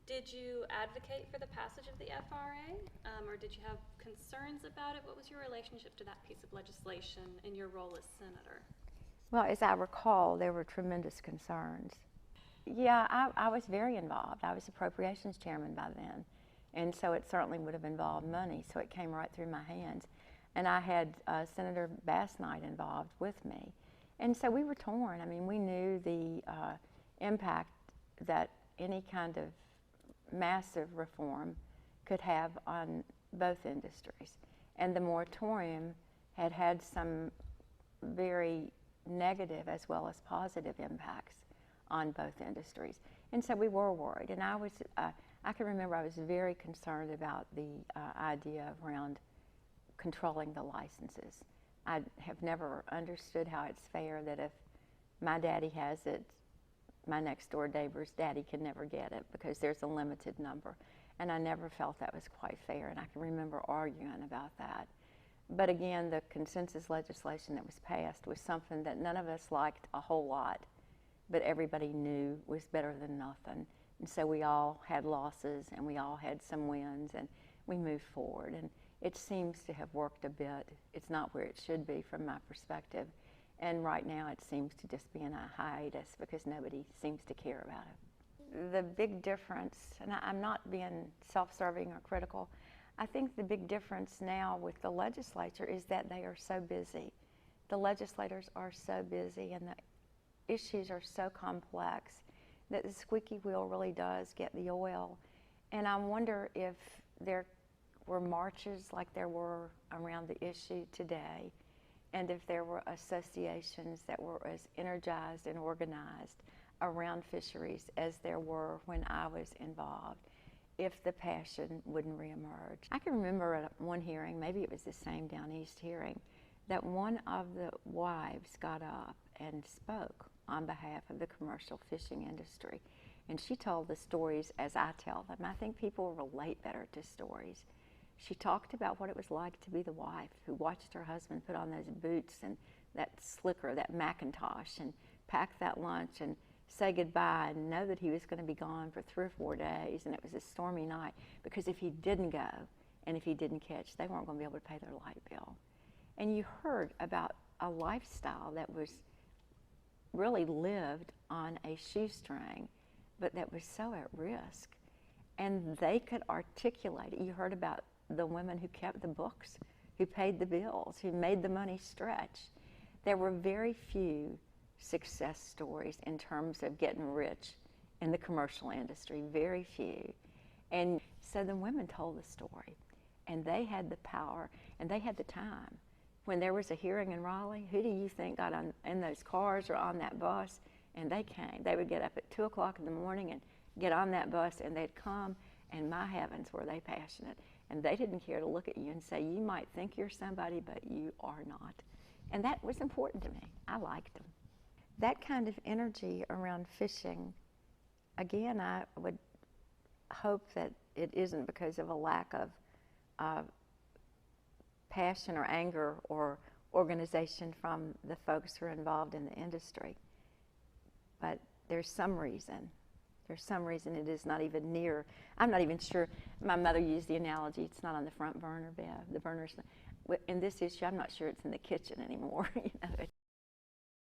Did you advocate for the passage of the FRA, or did you have concerns about it? What was your relationship to that piece of legislation in your role as senator? Well, as I recall, there were tremendous concerns. Yeah, I was very involved. I was appropriations chairman by then, and so it certainly would have involved money, so it came right through my hands. And I had Senator Bass Knight involved with me. And so we were torn. I mean, we knew the impact that any kind of massive reform could have on both industries. And the moratorium had had some very negative as well as positive impacts on both industries. And so we were worried. And I can remember I was very concerned about the idea around controlling the licenses. I have never understood how it's fair that if my daddy has it, my next door neighbor's daddy can never get it because there's a limited number. And I never felt that was quite fair, and I can remember arguing about that. But again, the consensus legislation that was passed was something that none of us liked a whole lot, but everybody knew was better than nothing. And so we all had losses and we all had some wins, and we moved forward. And it seems to have worked a bit. It's not where it should be from my perspective. And right now it seems to just be in a hiatus because nobody seems to care about it. The big difference, and I'm not being self-serving or critical, I think the big difference now with the legislature is that they are so busy. The legislators are so busy and the issues are so complex that the squeaky wheel really does get the oil. And I wonder if there were marches like there were around the issue today, and if there were associations that were as energized and organized around fisheries as there were when I was involved, if the passion wouldn't reemerge. I can remember at one hearing, maybe it was the same Down East hearing, that one of the wives got up and spoke on behalf of the commercial fishing industry. And she told the stories as I tell them. I think people relate better to stories. She talked about what it was like to be the wife who watched her husband put on those boots and that slicker, that Macintosh, and pack that lunch and say goodbye and know that he was going to be gone for 3 or 4 days, and it was a stormy night, because if he didn't go and if he didn't catch, they weren't going to be able to pay their light bill. And you heard about a lifestyle that was really lived on a shoestring, but that was so at risk. And they could articulate it. You heard about the women who kept the books, who paid the bills, who made the money stretch. There were very few success stories in terms of getting rich in the commercial industry, very few. And so the women told the story, and they had the power and they had the time. When there was a hearing in Raleigh, who do you think got in those cars or on that bus? And they came. They would get up at 2 o'clock in the morning and get on that bus, and they'd come, and my heavens, were they passionate. And they didn't care to look at you and say, you might think you're somebody, but you are not. And that was important to me. I liked them. That kind of energy around fishing, again, I would hope that it isn't because of a lack of passion or anger or organization from the folks who are involved in the industry. But there's some reason. There's some reason it is not even near. I'm not even sure. My mother used the analogy, it's not on the front burner, Bev. The burner's in this issue, I'm not sure it's in the kitchen anymore. You know,